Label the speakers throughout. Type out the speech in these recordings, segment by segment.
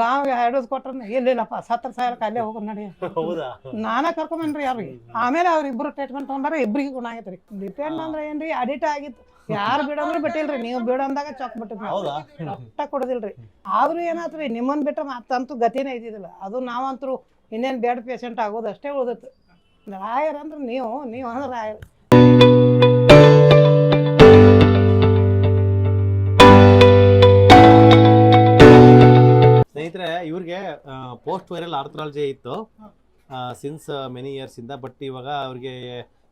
Speaker 1: ಗಾಂವ್ಗೆ ಹರಡೋದು ಕೊಟ್ರ ಇಲ್ಲಿಲ್ಲಪ್ಪ ಸತ್ತರ ಸಾವಿರಕ್ಕೆ ಅಲ್ಲೇ ಹೋಗೋದು ನಡಿ
Speaker 2: ಹೌದಾ
Speaker 1: ನಾನೇ ಕರ್ಕೊಂಬನ್ರಿ ಯಾರಿಗೆ ಆಮೇಲೆ ಅವ್ರಿಬ್ರು ಟ್ರೀಟ್ಮೆಂಟ್ ತೊಗೊಂಡಾರ ಇಬ್ರಿಗೆ ಗುಣ ಆಗೈತ್ರಿ ಡಿಪೆಂಡ್ ಅಂದ್ರೆ ಏನ್ರಿ ಅಡಿಟ್ ಆಗಿತ್ತು ಯಾರು ಬಿಡಂದ್ರೆ ಬಿಟ್ಟಿಲ್ರಿ ನೀವು ಬಿಡಂದಾಗ ಚೊಕ್ ಬಿಟ್ಟಿದ್ರಿ
Speaker 2: ಹೌದಾ
Speaker 1: ಒಟ್ಟ ಕೊಡೋದಿಲ್ರಿ ಆದ್ರೂ ಏನಾತ್ರಿ ನಿಮ್ಮನ್ ಬಿಟ್ರೆ ಮತ್ತಂತೂ ಗತಿನೇ ಇದ್ದಿದ್ದಿಲ್ಲ ಅದು ನಾವಂತರೂ ಇನ್ನೇನು ಬೆಡ್ ಪೇಷಂಟ್ ಆಗೋದು ಅಷ್ಟೇ ಉಳಿದಿತ್ತು ರಾಯರ್ ಅಂದ್ರೆ ನೀವು ಅಂದ್ರೆ ರಾಯರ್
Speaker 2: ಸ್ನೇಹಿತರೆ ಇವ್ರಿಗೆ ಪೋಸ್ಟ್ ವೈರಲ್ ಆರ್ಥರಾಲಜಿ ಇತ್ತು ಸಿನ್ಸ್ ಮೆನಿ ಇಯರ್ಸ್ ಇಂದ ಬಟ್ ಇವಾಗ ಅವ್ರಿಗೆ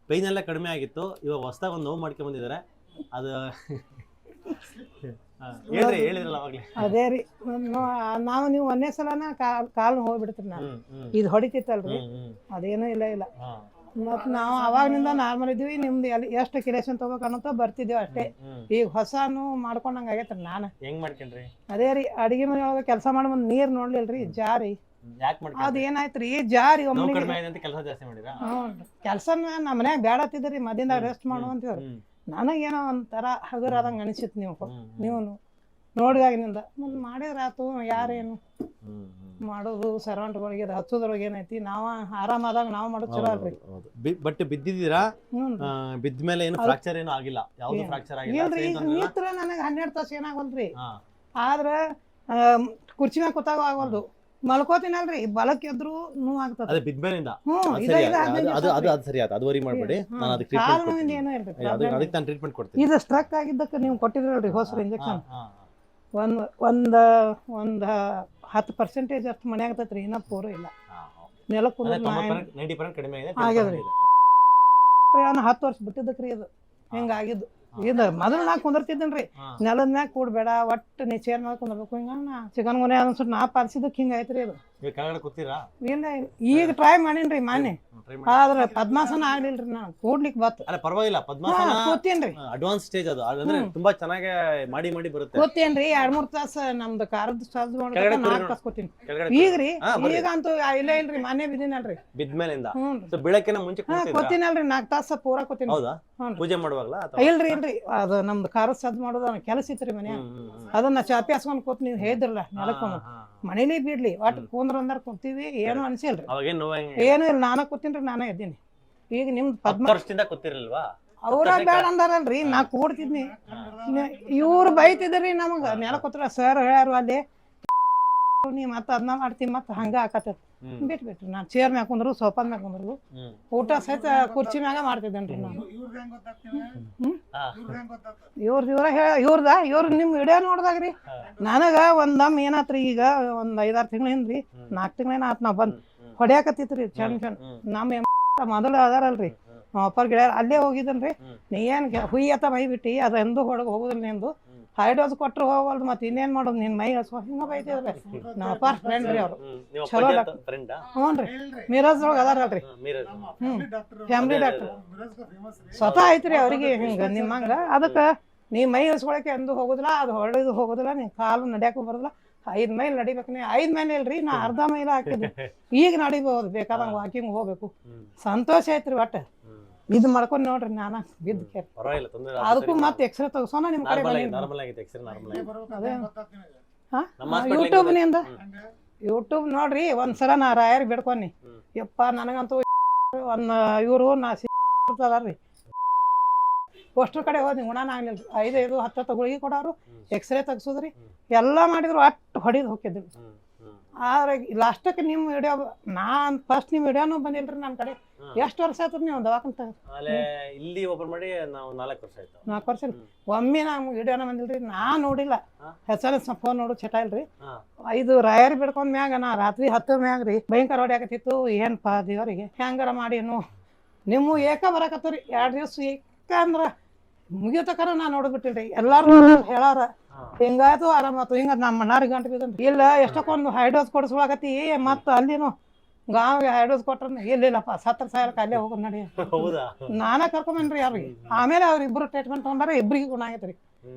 Speaker 2: ಪೈನ್ ಎಲ್ಲ ಕಡಿಮೆ ಆಗಿತ್ತು ಇವಾಗ ಹೊಸದಾಗಿ ಒಂದು ನೋವು ಮಾಡ್ಕೊಂಡ್ ಬಂದಿದ್ದಾರೆ ಅದು ಹೇಳಿದ್ರಲ್ಲ ಅವಾಗಲೇ
Speaker 1: ಅದೇ ರೀ ನಾವು ನೀವು ಒಂದೇ ಸಲನ ಕಾಲು ಹೋಗ್ಬಿಡ್ತೀರಿ ನಾನು ಇದು ಹೊಡಿತಿತ್ತಲ್ರಿ ಅದೇನೂ ಇಲ್ಲ ಮತ್ ನಾವು ಅವಾಗಿನಿಂದ ನಾರ್ಮಲ್ ಇದೀವಿ ನಿಮ್ದು ಎಲ್ಲಿ ಎಷ್ಟು ಕಿಲೇಷನ್ ತಗೋಬೇಕನ್ನೋತ ಬರ್ತಿದ್ದೇವೆ ಅಷ್ಟೇ ಈಗ ಹೊಸಾನು ಮಾಡ್ಕೊಂಡಂಗ ಆಗೈತ್ರಿ ನಾನು
Speaker 2: ಹೆಂಗ್ ಮಾಡ್ಕೊಂಡ್ರಿ
Speaker 1: ಅದೇ ರೀ ಅಡಿಗೆ ಮನೆಯೊಳಗ ಕೆಲಸ ಮಾಡಿ ಮುಂದ್ ನೀರ್ ನೋಡ್ಲಿಲ್ರಿ ಜಾರಿ
Speaker 2: ಯಾಕೆ
Speaker 1: ಅದ್ ಏನಾಯ್ತ್ರಿ ಜಾರಿ ಒಮ್ಮೆ
Speaker 2: ಕೆಲಸ ಜಾಸ್ತಿ ಮಾಡಿರಾ
Speaker 1: ಕೆಲ್ಸ ನಮ್ಮ ಮನ್ಯಾಗ ಬೇಡ ಹತ್ತಿದ್ರಿ ಮದಿಂದ ರೆಸ್ಟ್ ಮಾಡು ಅಂತೀವ್ರಿ ನನಗೇನೋ ಒಂಥರ ಹಗುರಾದಂಗ ಅನಿಸಿತ್ತು ನೀವು ನೋಡಿದಾಗಿನಿಂದ ಮುಂದ್ ಮಾಡಿದ್ರ ಆತು ಯಾರೇನು ಮಾಡೋದು ಸರ್ವಂಟ್ಗಳಿಗೆ ಹಚ್ಚೋದ್ರೊಳಗೆ ಏನೈತಿ ನಾವ ಆರಾಮಾದಾಗ ನಾವು ಮಾಡೋದು ಚಲೋ ಅಲ್ರಿ
Speaker 2: ಬಟ್ ಬಿದ್ದಿದ್ದೀರಾ ಬಿದ್ದ ಮೇಲೆ ಏನು ಫ್ರಾಕ್ಚರ್ ಏನು ಆಗಿಲ್ಲ ಯಾವ್ದು ಫ್ರಾಕ್ಚರ್ ಆಗಿಲ್ಲ
Speaker 1: ಇಲ್ರಿ ನಿತ್ರ ನನಗೆ 12 ತಾಸು ಏನಾಗಲ್ರಿ ಆದ್ರ ಕುರ್ಚಿ ಮ್ಯಾಗ ಕೂತಾಗ ಆಗಲ್ದು ಮಲ್ಕೋತೀನಲ್ರಿ ಬಲಕ್ಕೆ ಎದ್ರು ನೋವು ಆಗ್ತದೆ
Speaker 2: ಅದೇ ಬಿದ್ಮೇಲಿಂದ ಅದು ಸರಿ ಆಯ್ತು ಅದು ವರಿ ಮಾಡಬೇಡಿ ನಾನು ಅದಕ್ಕೆ ಟ್ರೀಟ್ಮೆಂಟ್
Speaker 1: ಏನೋ ಇಲ್ರಿ
Speaker 2: ಅದಕ್ಕೆ ನಾನು ಟ್ರೀಟ್ಮೆಂಟ್ ಕೊಡ್ತೀನಿ
Speaker 1: ಇದು ಸ್ಟ್ರಕ್ ಆಗಿದ್ದಕ್ಕೆ ನೀವು ಕೊಟ್ಟಿದ್ರಲ್ರಿ ಹೊಸರು ಇಂಜೆಕ್ಷನ್ ಒಂದ್ 10% ಅಷ್ಟು ಮನೆ ಆಗ್ತೈತ್ರಿ ಇನ್ನ ಪೂರ ಇಲ್ಲ ನೆಲಕ್ಕೆ
Speaker 2: 90% ಕಡಿಮೆ
Speaker 1: ಆಗ್ಯದ್ರಿ 10 ವರ್ಷ ಬಿಟ್ಟಿದ್ದಕ್ರಿ ಇದು ಹಿಂಗಾಗಿದ್ದು ಇದು ಮೊದಲು ನಾ ಕುಂದಿರ್ತಿದ್ದೇನ್ರಿ ನೆಲದ ಮ್ಯಾಗ ಕೂಡ್ಬೇಡ ಒಟ್ಟು ನೀ ಚೇರ್ ಮ್ಯಾಗ ಕುಂದಿರ್ಬೇಕು ಹಿಂಗ ಚಿಕನ್ ಗುನೆ ಅನ್ಸುಟ್ಟು ನಾ ಪಾಲಿಸಿದಕ್ಕೆ ಹಿಂಗಾಯ್ತ್ರಿ ಇದು ಇಲ್ಲ ಈಗ ಟ್ರೈ ಮಾಡೀನ್ರಿ ಮಾನೆ ಆದ್ರೆ ಪದ್ಮಾಸನ ಆಗ್ಲಿಲ್ರಿ ನಾನು ಕೂಡ್ಲಿಕ್ಕೆ ಬತ್ತು
Speaker 2: ಅಲ್ಲ ಪರವಾಗಿಲ್ಲ ಪದ್ಮಾಸನ
Speaker 1: ಕೂತೇನ್ರಿ
Speaker 2: ಅಡ್ವಾನ್ಸ್ ಸ್ಟೇಜ್ ಅದು ಅಂದ್ರೆ ತುಂಬಾ ಚೆನ್ನಾಗಿ ಮಾಡಿ ಬರುತ್ತೆ
Speaker 1: ಕೂತೇನ್ರಿ 2-3 ತಾಸು ನಮ್ದು ಕಾರದ ಚಾರ್ಜ್ ಮಾಡಿ 4 ತಾಸು ಕೂತೀನಿ ಈಗ್ರಿ ಈಗ ಅಂತೂ ಇಲ್ರಿ ಮಾನೆ ಬಿದ್ದೀನಲ್ರಿ
Speaker 2: ಬಿದ್ಮೇಲಿಂದ ಬೆಳಕಿನ ಮುಂಚೆ
Speaker 1: ಕೂತೀನಲ್ರಿ 4 ತಾಸು ಪೂರ ಕೂತೀನಿ
Speaker 2: ಹೌದಾ ಪೂಜೆ ಮಾಡುವಾಗಲ್ಲ
Speaker 1: ಇಲ್ರಿ ಅದು ನಮ್ದು ಕಾರದ ಸದ್ ಮಾಡೋದು ಕೆಲಸ ಇತ್ರಿ ಮನ್ಯಾಗ ಅದನ್ನ ಚಾಪಿ ಹಾಸ್ಕೊಂಡ್ ಕೂತ್ ನೀವು ಹೇಳಿದ್ರಲ್ಲ ನೆಲಕ್ಕೊಂದು ಮನೇಲಿ ಬಿಡ್ಲಿ ಒಟ್ಟು ಕೂಂದ್ರ ಅಂದಾರ ಕುಂತೀವಿ ಏನು ಅನ್ಸಿಲ್ರಿ ಏನು ಇಲ್ಲ ನಾನ ಕೂತೀನ್ರಿ ನಾನೇ ಇದ್ದೀನಿ ಈಗ ನಿಮ್ದು ಅವ್ರ ಬೇಡ ಅಂದಾರಲ್ರಿ ನಾ ಕೂಡ್ತಿದ್ನಿ ಇವ್ರು ಬೈತಿದ್ರಿ ನಮಗ ನೆಲ ಕೂತ್ರ ಸರ್ ಹೇಳ್ಯಾರು ಅಲ್ಲಿ ನೀ ಮತ್ತ ಅದನ್ನ ಮಾಡ್ತೀವಿ ಮತ್ತ ಹಂಗ ಹಾಕತ್ತ ಬಿಟ್ಬಿಟ್ರಿ ನಾನ್ ಚೇರ್ ಮ್ಯಾಗ ಕುಂದ್ರು ಸೋಫಾದ ಮ್ಯಾಗ ಕುಂದ್ರು ಊಟ ಸಹಿತ ಕುರ್ಚಿ ಮ್ಯಾಗ ಮಾಡ್ತಿದ್ದೇನ್ರಿ ನಾನು ಇವ್ರ ನಿಮ್ ವಿಡಿಯೋ ನೋಡ್ದಾಗ್ರಿ ನನಗ ಒಂದಮ್ ಏನಾತ್ರಿ ಈಗ ಒಂದ್ 5-6 ತಿಂಗಳಿಂದ್ರಿ 4 ತಿಂಗಳೇನ ಆತ್ ನಾವ್ ಬಂದ್ ಹೊಡ್ಯಾಕತ್ತಿತ್ರಿ ಚಂದ ನಮ್ಮ ಮೊದಲು ಅದಾರಲ್ರಿ ಅಪ್ಪರ್ ಗಿಡ ಅಲ್ಲೇ ಹೋಗಿದ್ದನ್ರಿ ನೀ ಏನ್ ಹುಯ್ಯತ್ತ ಮೈ ಬಿಟ್ಟಿ ಅದ ಎಂದು ಹೊಡಗ್ ಹೋಗುದಿಲ್ಲ ನಿಂದು ಹೈ ಡೋಸ್ ಕೊಟ್ರು ಹೋಗಲ್ದು ಮತ್ತೆ ಇನ್ನೇನ್ ಮಾಡೋದು ನಿನ್ ಮೈ ಹಿಂಗ ಬೈತಿದ್ರಿ ನಮ್ಮ ಅಪ್ಪಾರ ಫ್ರೆಂಡ್ ರೀ ಅವ್ರು ಚಲೋ ಹ್ಞೂನ್ರಿ ಮಿರಾಜ್ ಒಳಗ ಅದಾರಲ್ರಿ ಫ್ಯಾಮಿಲಿ ಡಾಕ್ಟರ್ ಸ್ವತಃ ಐತ್ರಿ ಅವ್ರಿಗೆ ಹಿಂಗ ನಿಮ್ಮಂಗ ಅದಕ್ಕ ನೀ ಮೈ ಇಳಿಸ್ಕೊಳಕ್ಕೆ ಎಂದು ಹೋಗುದಿಲ್ಲ ಅದು ಹೊಡೆದು ಹೋಗುದಿಲ್ಲ ನೀ ಕಾಲು ನಡ್ಯಾಕು ಬರೋದಿಲ್ಲ 5 ಮೈಲ್ ನಡಿಬೇಕು ನೀ 5 ಮೈಲ್ ಇಲ್ರಿ ನಾ ಅರ್ಧ ಮೈಲ್ ಹಾಕಿದ್ವಿ ಈಗ ನಡಿಬಹುದು ಬೇಕಾದಂಗ ವಾಕಿಂಗ್ ಹೋಗ್ಬೇಕು ಸಂತೋಷ ಐತ್ರಿ ಒಟ್ಟ ಇದು ಮಾಡ್ಕೊಂಡ್ ನೋಡ್ರಿ ನಾನ ಬಿದ್ದು ಅದಕ್ಕೂ ಮತ್ತೆ ಎಕ್ಸ್ರೇ ತಗಸೋಣ ನಿಮ್ ಕಡೆ ಯೂಟ್ಯೂಬ್ ನೋಡ್ರಿ ಒಂದ್ಸಲ ನಾ ರಾಯರ್ ಬಿಡ್ಕೊನಿ ಯಪ್ಪ ನನಗಂತೂ ಇವ್ರು ನಾ ಸಿಗ್ತಾರ್ರಿ ಅಷ್ಟ್ರ ಕಡೆ ಹೋದ್ ಗುಣನ ಆಗ್ಲಿಲ್ರಿ 5-10 ಗುಳಿಗೆ ಕೊಡೋರು ಎಕ್ಸ್ರೇ ತೆಗ್ಸೋದ್ರಿ ಎಲ್ಲಾ ಮಾಡಿದ್ರು ಅಟ್ಟು ಹೊಡಿದ್ ಹೋಗಿದ್ರಿ ಆದ್ರೆ ಲಾಸ್ಟಕ್ಕೆ ನಿಮ್ ವಿಡಿಯೋ ನಾನ್ ಫಸ್ಟ್ ನಿಮ್ ವಿಡಿಯೋನು ಬಂದಿಲ್ರಿ ನನ್ ಕಡೆ ಎಷ್ಟು ವರ್ಷ ಆಯ್ತು ನೀವು ದವಾಖಾನೆ
Speaker 2: ಇಲ್ಲಿ ಓಪನ್ ಮಾಡಿ ನಾವು 4 ವರ್ಷ ಆಯ್ತು
Speaker 1: 4 ವರ್ಷ ಒಮ್ಮೆ ನಮ್ ವಿಡಿಯೋನ ಬಂದಿಲ್ರಿ ನಾ ನೋಡಿಲ್ಲ SMS ಫೋನ್ ನೋಡು ಚಟ ಇಲ್ರಿ 5 ರಾಯರ್ ಬಿಡ್ಕೊಂಡ್ ಮ್ಯಾಗ ನಾ ರಾತ್ರಿ 10 ಮ್ಯಾಗ್ರಿ ಭಯಂಕರ ಹೊಡ್ಯಾಕತ್ತಿತ್ತು ಏನ್ಪಾ ದೇವರಿಗೆ ಹೆಂಗಾರ ಮಾಡಿ ನಿಮ್ಮ ಏಕ ಬರಾಕತ್ತೀರಿ 2 ದಿವಸ ಏಕ ಅಂದ್ರ ಮುಗಿಯತಕರ ನಾ ನೋಡ್ಬಿಟ್ಟಿಲ್ರಿ ಎಲ್ಲಾರು ಹೇಳಾರ ಹಿಂಗಾಯ್ತು ಆರಾಮಾತು ಹಿಂಗ ನಮ್ಮ ಮಣ್ಣಾರಿಗೆ ಗಂಟು ಬಿದ್ದಂತ ಇಲ್ಲ ಎಷ್ಟಕ್ಕೊಂದು ಹೈಡೋಸ್ ಕೊಡಿಸ್ಕೊಳಕತ್ತಿ ಮತ್ತ ಅಲ್ಲಿನು ಗಾಂವ್ಗೆ ಹೈಡೋಸ್ ಕೊಟ್ರ ಇಲ್ಲಿಲ್ಲಪ್ಪ 70 ಸಾವಿರಕ್ಕೆ ಅಲ್ಲೇ ಹೋಗೋದು ನಡಿ ನಾನೇ ಕರ್ಕೊಂಬನ್ರಿ ಯಾರಿಗೆ ಆಮೇಲೆ ಅವ್ರಿಬ್ರು ಟ್ರೀಟ್ಮೆಂಟ್ ತೊಗೊಂಡಾರ ಇಬ್ರಿಗೆ ಗುಣ ಆಗೈತ್ರಿ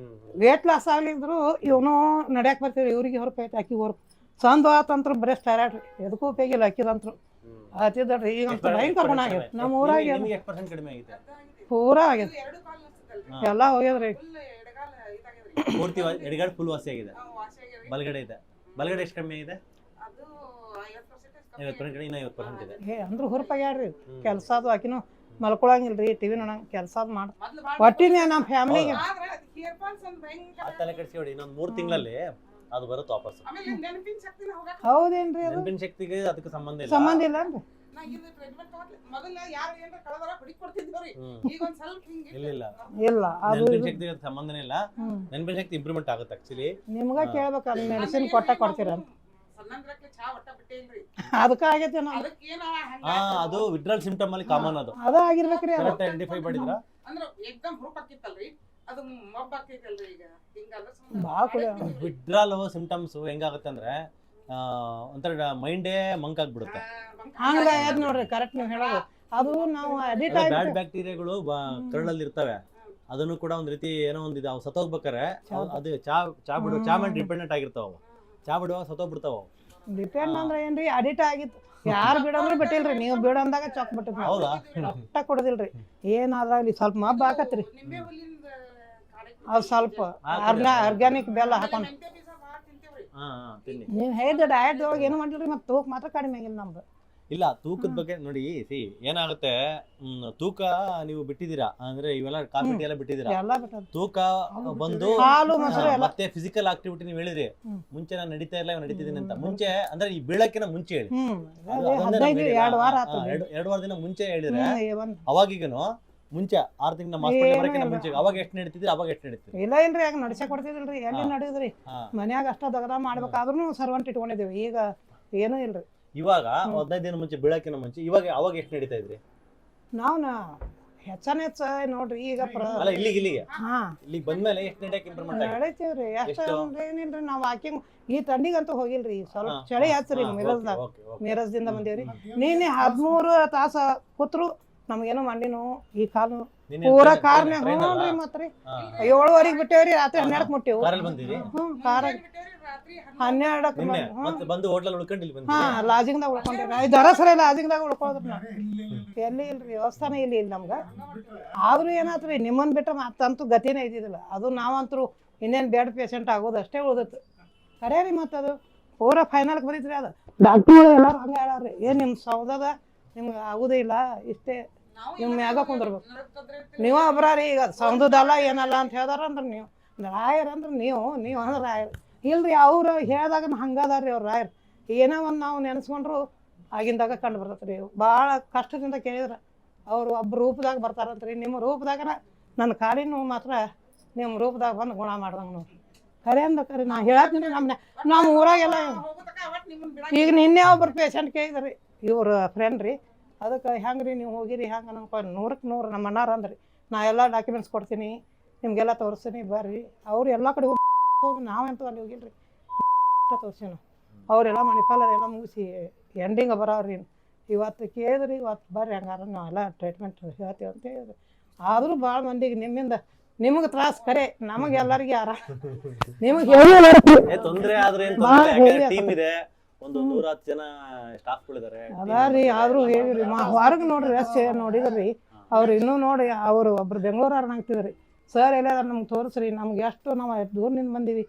Speaker 1: ವೇಟ್ ಲಾಸ್ ಆಗ್ಲಿದ್ರು ಇವನು ನಡ್ಯಾಕ್ ಬರ್ತೀರಿ ಇವ್ರಿಗೆ ಹೊರಪು ಐತಿ ಅಕ್ಕಿ ಹೊರಪು ಸಂದ್ ಆತಂತ್ರ ಬರೀ ಸ್ಟೈರಾಯ್ಡ್ ರೀ ಎದಕ್ಕೂ ಉಪಯೋಗಿಲ್ಲ ಅಕ್ಕಿದಂತ್ರು ಹತ್ತಿದ್ರಿ ಈಗ ಭಯಂಕರ ಗುಣ ಆಗ್ಯದ ನಮ್ಮ ಊರಾಗ ಪೂರಾ ಆಗ್ಯದ ಎಲ್ಲ ಹೋಗ್ಯದ್ರಿ
Speaker 2: ಪೂರ್ತಿ ಎಡಗಾಡ್ ಫುಲ್ ವಾಸಿ ಆಗಿದೆ ಬಲಗಡೆ ಇದೆ ಬಲಗಡೆ ಎಷ್ಟು ಕಮ್ಮಿ ಆಗಿದೆ? 50% ಇನ್ನ 50% ಇದೆ.
Speaker 1: ಅಂದ್ರೂ ಹುರುಪಾಗ್ಯಾಡ್ರಿ ಕೆಲಸ ಅದು ಆಕಿನೂ ಮಲ್ಕೊಳಂಗಿಲ್ರಿ ಟಿವಿ ನೋಡಂಗ ಕೆಲಸ ಮಾಡ ಒಟ್ಟಿನೇ ನಮ್ಮ ಫ್ಯಾಮಿಲಿಗೆ
Speaker 2: ತಲೆ ಕೆಡಿಸ್ಕೊಡಿ, ಇನ್ನೊಂದು 3 ತಿಂಗಳಲ್ಲಿ ಅದು ಬರುತ್ತೆ ವಾಪಸ್.
Speaker 1: ಹೌದೇನ್ರಿ ಅದು
Speaker 2: ನೆನಪಿನ ಶಕ್ತಿಗೆ ಅದಕ್ಕೆ ಸಂಬಂಧ ಇಲ್ಲ.
Speaker 1: ಸಂಬಂಧ ಇಲ್ಲ ಅನ್ರಿ
Speaker 2: ಇಲ್ಲ
Speaker 1: ಇಲ್ಲ ಅದು
Speaker 2: ನೆನಪಿನ ಶಕ್ತಿಗೆ ಅದಕ್ಕೆ ಸಂಬಂಧನೇ ಇಲ್ಲ. ನೆನಪಿನ ಶಕ್ತಿ ಇಂಪ್ರೂವ್ಮೆಂಟ್ ಆಗುತ್ತೆ ಆಕ್ಚುಲಿ.
Speaker 1: ನಿಮ್ಗ ಕೇಳ್ಬೇಕಲ್ಲ ಮೆಡಿಸಿನ್ ಕೊಡ್ತೀರ ಅದಕ್ಕ ಆಗೈತಿ
Speaker 2: ಅದು ವಿಡ್ರಾಲ್ ಸಿಂಪ್ಟಮ್ ಅಲ್ಲಿ ಕಾಮನ್. ಅದು
Speaker 1: ಅದ ಆಗಿರ್ಬೇಕ್ರಿ ಅದು
Speaker 2: ಕರೆಕ್ಟ್ ಐಡೆಂಟಿಫೈ ಮಾಡಿದ್ರ
Speaker 1: ಭಾಳ ಕುಡಿಯ
Speaker 2: ವಿಡ್ರಾಲ್ ಸಿಂಪ್ಟಮ್ಸ್ ಹೆಂಗಾಗುತ್ತೆ ಅಂದ್ರೆ ಒಂಥರ ಮೈಂಡೇ ಮಂಕ್ ಆಗ್ಬಿಡುತ್ತೆ.
Speaker 1: ಹಂಗ ಆಗ್ಯದ ನೋಡ್ರಿ ಕರೆಕ್ಟ್ ನೀವು ಹೇಳೋದು. ಅದು ನಾವು ಅಡಿಕ್ಟ್ ಆಗಿ
Speaker 2: ಬ್ಯಾಡ್ ಬ್ಯಾಕ್ಟೀರಿಯಾಗಳು ಕರಳಲ್ಲಿ ಇರ್ತವೆ. ಅದನ್ನು ಕೂಡ ಒಂದ್ ರೀತಿ ಏನೋ ಒಂದಿದೆ, ಅವು ಸತ್ತೋಗ್ಬೇಕಾರೆ ಅದು ಚಾ ಮೇಲೆ ಡಿಪೆಂಡೆಂಟ್ ಆಗಿರ್ತಾವ. ಚಾ ಬಿಡುವಾಗ ಸತ್ತೋಗ್ಬಿಡ್ತಾವ.
Speaker 1: ಡಿಪೆಂಡ್ ಅಂದ್ರೆ ಏನ್ರಿ ಅಡಿಕ್ಟ್ ಆಗಿತ್ತು. ಯಾರು ಬಿಡಂದ್ರೆ ಬಿಟ್ಟಿಲ್ರಿ, ನೀವು ಬಿಡು ಅಂದಾಗ ಚಾಕ್ ಬಿಟ್ಟಿದ್ರಿ.
Speaker 2: ಹೌದಾ?
Speaker 1: ಒಟ್ಟ ಕೊಡದಿಲ್ರಿ. ಏನಾದ್ರ ಇಲ್ಲಿ ಸ್ವಲ್ಪ ಮಬ್ಬ ಹಾಕತ್ರಿ, ಅದು ಸ್ವಲ್ಪ ಆರ್ಗ್ಯಾನಿಕ್ ಬೆಲ್ಲ ಹಾಕೊಂಡು ನೀವು ಹೇಳಿದ ಡಯಟ್ ಒಳಗೆ ಏನು ಮಾಡಿಲ್ರಿ. ಮತ್ತೆ ತೂಕ ಮಾತ್ರ ಕಡಿಮೆ ಆಗಿಲ್ಲ ನಮ್ದು.
Speaker 2: ಇಲ್ಲ ತೂಕದ ಬಗ್ಗೆ ನೋಡಿ, ಏನಾಗುತ್ತೆ, ತೂಕ ನೀವು ಬಿಟ್ಟಿದ್ದೀರಾ ಅಂದ್ರೆ ಇವೆಲ್ಲ ಕಾಫಿ ಎಲ್ಲ ಬಿಟ್ಟಿದ್ದೀರಾ,
Speaker 1: ಎಲ್ಲ ಬಿಟ್ಟದ
Speaker 2: ತೂಕ ಬಂದು
Speaker 1: ಹಾಲು ಮೊಸರು ಎಲ್ಲ
Speaker 2: ಮತ್ತೆ ಫಿಸಿಕಲ್ ಆಕ್ಟಿವಿಟಿ ನೀವು ಹೇಳಿದ್ರಿ. ಮುಂಚೆ ನಾನು ನಡೀತಾ ಇಲ್ಲ ನಡೀತಿದ್ದೀನಿ ಅಂತ, ಮುಂಚೆ ಅಂದ್ರೆ ಈ ಬೀಳಕ್ಕಿನ ಮುಂಚೆ ಹೇಳಿ.
Speaker 1: 2 ವಾರ ಆತು.
Speaker 2: 2 ವಾರ ದಿನ ಮುಂಚೆ ಹೇಳಿದ್ರೆ ಅವಾಗೀಗನು ಮುಂಚೆ 6 ತಿಂಗಳ ಹಾಸ್ಪಿಟಲ್ ಬರಕಿನ ಮುಂಚೆ ಅವಾಗ ಎಷ್ಟು ನಡೀತಿದ್ರಿ, ಅವಾಗ ಎಷ್ಟು ನಡೀತಿದ್ರಿ?
Speaker 1: ಇಲ್ಲ ಇಲ್ರಿ ಆಗ ನಡ್ಸಕ್ ಕೊಡ್ತಿದಿಲ್ರಿ. ಎಲ್ಲಿ ನಡೆಯುದ್ರಿ, ಮನ್ಯಾಗ ಅಷ್ಟ ದಗದ ಮಾಡ್ಬೇಕಾದ್ರೂ ಸರ್ವಂಟ್ ಇಟ್ಕೊಂಡಿದ್ದೀವಿ. ಈಗ ಏನೂ ಇಲ್ರಿ.
Speaker 2: ಇವಾಗ 15 ದಿನ ಮುಂಚೆ ಬೀಳಕಿನ ಮುಂಚೆ ಅವಾಗ ಎಷ್ಟು ನಡೀತಾ ಇದ್ರಿ?
Speaker 1: ನಾವ್ ಹೆಚ್ಚ ನೋಡ್ರಿ ಈಗ
Speaker 2: ಅಲ್ಲ ಇಲ್ಲಿಗೆ ಬಂದ್ಮೇಲೆ ಎಷ್ಟು ನಡೀಕ್ ಇಂಪ್ರೂವ್ಮೆಂಟ್
Speaker 1: ನಡೀತೀವ್ರಿ. ಎಷ್ಟ ಏನಿಲ್ರಿ, ನಾವ್ ವಾಕಿಂಗ್ ಈ ತಂಡಿಗಂತೂ ಹೋಗಿಲ್ರಿ. ಸ್ವಲ್ಪ ಚಳಿ ಹಚ್ಚ್ರಿ ಮೀರಜ್ದಿಂದ ಬಂದೇವ್ರಿ. ನೀನೆ 13 ತಾಸ ಕೂತ್ರು ನಮ್ಗೇನೋ ಮಂಡಿನು ಈ ಕಾಲು ಪೂರಾ ಕಾರ್ನ್ಯಾಗ. ಹ್ಞೂನ್ರಿ ಮತ್ರಿ 7:30 ಬಿಟ್ಟೇವ್ರಿ, ರಾತ್ರಿ 12ಕ್ಕೆ ಮುಟ್ಟೇವು. ಕಾರ 12ಕ್ಕೆ
Speaker 2: ಬಂದು ಹೋಟೆಲ್ ಉಳ್ಕೊಂಡಿಲ್ಲ.
Speaker 1: ಲಾಜಿಂಗ್ದಾಗ ಉಳ್ಕೊಂಡ್ರಿ. ದರಸರ ಲಾಜಿಂಗ್ದಾಗ ಉಳ್ಕೊಳ್ಳೋದ್ರಿ. ಎಲ್ಲಿ ಇಲ್ರಿ, ವ್ಯವಸ್ಥಾನೇ ಇಲ್ಲಿ ನಮ್ಗ. ಆದ್ರೂ ಏನಾತ್ರಿ, ನಿಮ್ಮನ್ ಬಿಟ್ರೆ ಮತ್ತಂತೂ ಗತಿನೇ ಇದ್ದಿದ್ದಿಲ್ಲ. ಅದು ನಾವಂತರೂ ಇನ್ನೇನು ಬೆಡ್ ಪೇಷಂಟ್ ಆಗೋದು ಅಷ್ಟೇ ಉಳ್ದತ್ತು. ಖರೇ ರೀ. ಮತ್ತು ಅದು ಪೂರಾ ಫೈನಲ್ಗೆ ಬಂದಿದ್ರಿ. ಅದು ಡಾಕ್ಟ್ರುಗಳು ಎಲ್ಲರೂ ಹಂಗೆ ಹೇಳಾರ್ರಿ, ನಿಮ್ಮ ಸೌದದ ನಿಮ್ಗೆ ಆಗೋದೇ ಇಲ್ಲ, ಇಷ್ಟೇ ನಿಮ್ಮ ಮ್ಯಾಗ ಕುಂದಿರ್ಬೇಕು. ನೀವ ಒಬ್ರಾರಿ ಈಗ ಸೌದದಲ್ಲ ಏನಲ್ಲ ಅಂತ ಹೇಳ್ದಾರ ಅಂದ್ರೆ ನೀವು ರಾಯರ್ ಅಂದ್ರೆ ನೀವು ಅಂದ್ರೆ ರಾಯರ್ ಇಲ್ರಿ. ಅವ್ರು ಹೇಳ್ದಾಗ ಹಂಗದಾರ್ರಿ ಅವ್ರು ರಾಯರ್. ಏನೋ ಒಂದು ನಾವು ನೆನೆಸ್ಕೊಂಡ್ರು ಆಗಿಂದಾಗ ಕಂಡು ಬರ್ತೈತ್ರಿ. ಭಾಳ ಕಷ್ಟದಿಂದ ಕೇಳಿದ್ರೆ ಅವರು ಒಬ್ಬ ರೂಪದಾಗ ಬರ್ತಾರಂತ್ರಿ. ನಿಮ್ಮ ರೂಪದಾಗನ ನನ್ನ ಕಾಲಿನೂ ಮಾತ್ರ ನಿಮ್ಮ ರೂಪದಾಗ ಬಂದು ಗುಣ ಮಾಡ್ದಂಗೆ ನೋಡ್ರಿ. ಖರೆ ಅಂದ ಖರೆ ನಾ ಹೇಳತ್ತೀನಿ. ನಮ್ಮ ಊರಾಗೆಲ್ಲ ಈಗ ನಿನ್ನೆ ಒಬ್ಬರು ಪೇಷಂಟ್ ಕೇಳಿದ್ರಿ, ಇವ್ರ ಫ್ರೆಂಡ್ ರೀ. ಅದಕ್ಕೆ ಹೆಂಗೆ ರೀ ನೀವು ಹೋಗಿರಿ ಹೆಂಗೆ ನಂಗೆ 100ಕ್ಕೆ 100 ನಮ್ಮ ಅಣ್ಣಾರ ಅಂದ್ರಿ. ನಾ ಎಲ್ಲ ಡಾಕ್ಯುಮೆಂಟ್ಸ್ ಕೊಡ್ತೀನಿ, ನಿಮಗೆಲ್ಲ ತೋರಿಸ್ತೀನಿ, ಬರ್ರಿ. ಅವ್ರು ಎಲ್ಲ ಕಡೆ ಹೋಗಿ ನಾವಂತೂ ಅಲ್ಲಿ ಹೋಗಿಲ್ರಿ, ತೋರಿಸಿನ. ಅವರೆಲ್ಲ ಮಣಿಪಾಲ ಎಲ್ಲ ಮುಗಿಸಿ ಎಂಡಿಂಗ್ ಬರೋವ್ರಿ. ಇವತ್ತು ಕೇಳಿದ್ರಿ, ಇವತ್ತು ಬರ್ರಿ ಹಂಗಾರ ನಾವೆಲ್ಲ ಟ್ರೀಟ್ಮೆಂಟ್ ಹೇಳ್ತೀವಿ ಅಂತ ಹೇಳಿದ್ರಿ. ಆದರೂ ಭಾಳ ಮಂದಿಗೆ ನಿಮಗೆ ತ್ರಾಸ ಖರೆ, ನಮಗೆ ಎಲ್ಲರಿಗೆ ಆರಾಮ. ನಿಮಗೆ
Speaker 2: ತೊಂದರೆ ಆದ್ರೆ ಟೀಮ್ ಇದೆ, ಒಂದು 110 ಜನ ಸ್ಟಾಫ್ಗಳಿದ್ದಾರೆ
Speaker 1: ಅದಾರಿ. ಆದ್ರೂ ಹೇಳಿರಿ ಹೊರಗೆ ನೋಡ್ರಿ ಎಷ್ಟು ನೋಡಿದ್ರಿ. ಅವ್ರು ಇನ್ನೂ ನೋಡಿ ಅವರು ಒಬ್ರು ಬೆಂಗಳೂರು ಆಗ್ತಿದ್ರಿ. ಸರ್ ಎಲ್ಲಾರ ನಮ್ಗೆ ತೋರಿಸ್ರಿ, ನಮ್ಗೆ ಎಷ್ಟು ನಾವು ದೂರದಿಂದ ಬಂದೀವಿ,